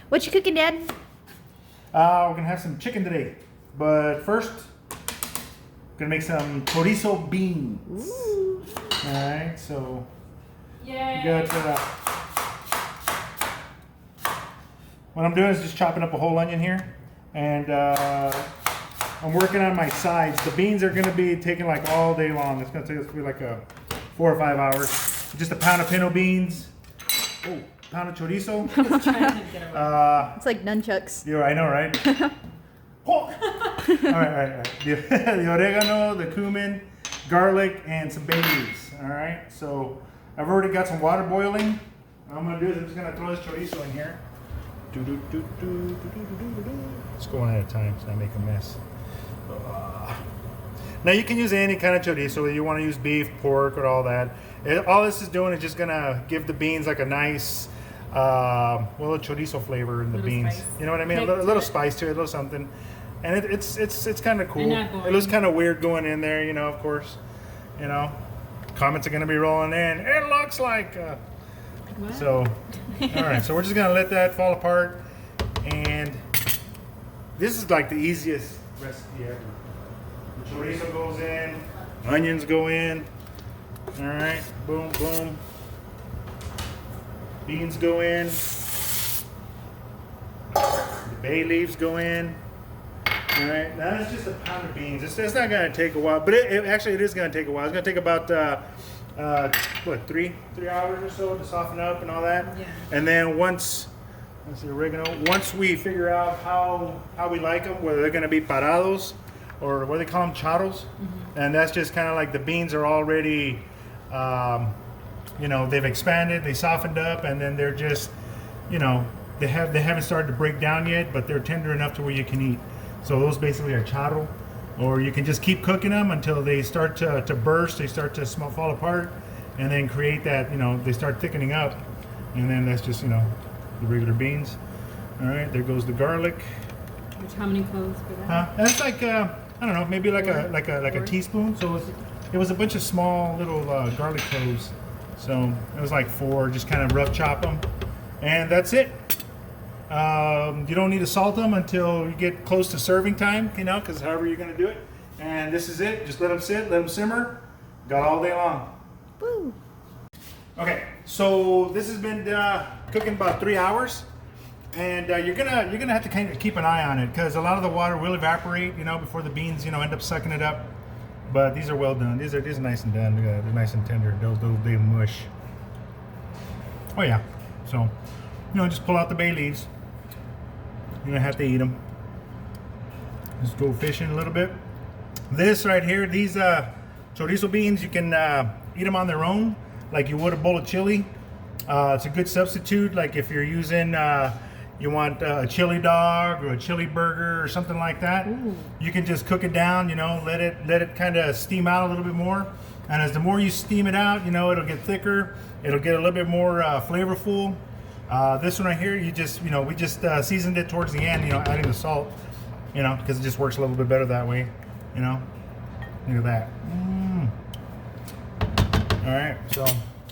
What you cooking, Dad? We're gonna have some chicken today, but first, gonna make some chorizo beans. Ooh. All right, so Yay. you got. What I'm doing is just chopping up a whole onion here, and I'm working on my sides. The beans are gonna be taking like all day long. It's gonna take us like 4 or 5 hours. Just a pound of pinto beans. Oh, pound of chorizo. It's like nunchucks. Yeah, I know, right? All right. The oregano, the cumin, garlic, and some bay leaves. All right. So I've already got some water boiling. What I'm gonna do is I'm just gonna throw this chorizo in here. Let's go one at a time so I make a mess. Now you can use any kind of chorizo, whether you want to use beef, pork, or all that. All this is doing is just gonna give the beans like a nice, well, a chorizo flavor in the beans. Spice. You know what I mean? A little spice to it, a little something, and it's kind of cool. not boring. It looks kind of weird going in there, you know. Of course, you know, comments are gonna be rolling in. It looks like. So, all right. So we're just gonna let that fall apart, and this is like the easiest recipe ever. The chorizo goes in, onions go in. All right, boom, boom. Beans go in. The bay leaves go in. All right, now it's just a pound of beans. It's not gonna take a while, but actually it is gonna take a while. It's gonna take about what, three hours or so to soften up and all that. Yeah. And then once the oregano, once we figure out how we like them, whether they're gonna be parados or what they call them, charros, and that's just kind of like the beans are already, you know, they've expanded, they softened up, and then they're just, you know, they haven't started to break down yet, but they're tender enough to where you can eat. So those basically are charro, or you can just keep cooking them until they start to burst, they start to fall apart, and then create that, you know, they start thickening up, and then that's just, you know, the regular beans. All right, there goes the garlic. Which, how many cloves for that? That's like I don't know, maybe like a teaspoon. So it was a bunch of small little garlic cloves. So it was like 4. Just kind of rough chop them, and that's it. You don't need to salt them until you get close to serving time, you know, because however you're gonna do it. And this is it. Just let them sit, let them simmer. Got all day long. Woo. Okay, so this has been cooking about 3 hours. And you're gonna have to kind of keep an eye on it because a lot of the water will evaporate, you know, before the beans, you know, end up sucking it up. But these are well done. These are nice and done. They're nice and tender. Those they mush. Oh yeah. So, you know, just pull out the bay leaves. You're gonna have to eat them. Just go fishing a little bit. This right here, these chorizo beans, you can eat them on their own, like you would a bowl of chili. It's a good substitute, like if you're using. You want a chili dog or a chili burger or something like that. Ooh. You can just cook it down, you know, let it kind of steam out a little bit more. And as the more you steam it out, you know, it'll get thicker. It'll get a little bit more flavorful. This one right here, you just, you know, we just seasoned it towards the end, you know, adding the salt, you know, because it just works a little bit better that way, you know. Look at that. All right, so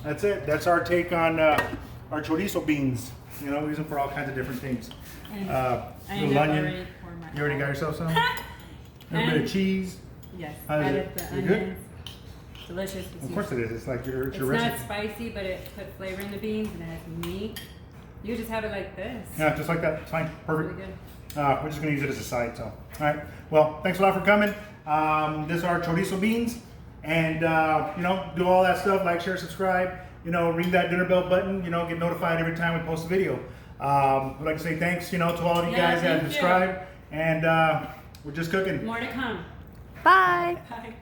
that's it. That's our take on our chorizo beans. You know, we use them for all kinds of different things. Little onion. You already got yourself some? A little bit of cheese. Yes. How is Added it? the Is it good? onions. Delicious. Of course it is. It's like your It's recipe. not spicy, but it put flavor in the beans and it has meat. You just have it like this. Yeah, just like that. It's fine. Perfect. Really good. We're just going to use it as a side. So, all right. Well, thanks a lot for coming. This is our chorizo beans. And, you know, do all that stuff. Like, share, subscribe. You know, ring that dinner bell button. You know, get notified every time we post a video. I'd like to say thanks, you know, to all of you guys that have subscribed. And we're just cooking. More to come. Bye. Bye.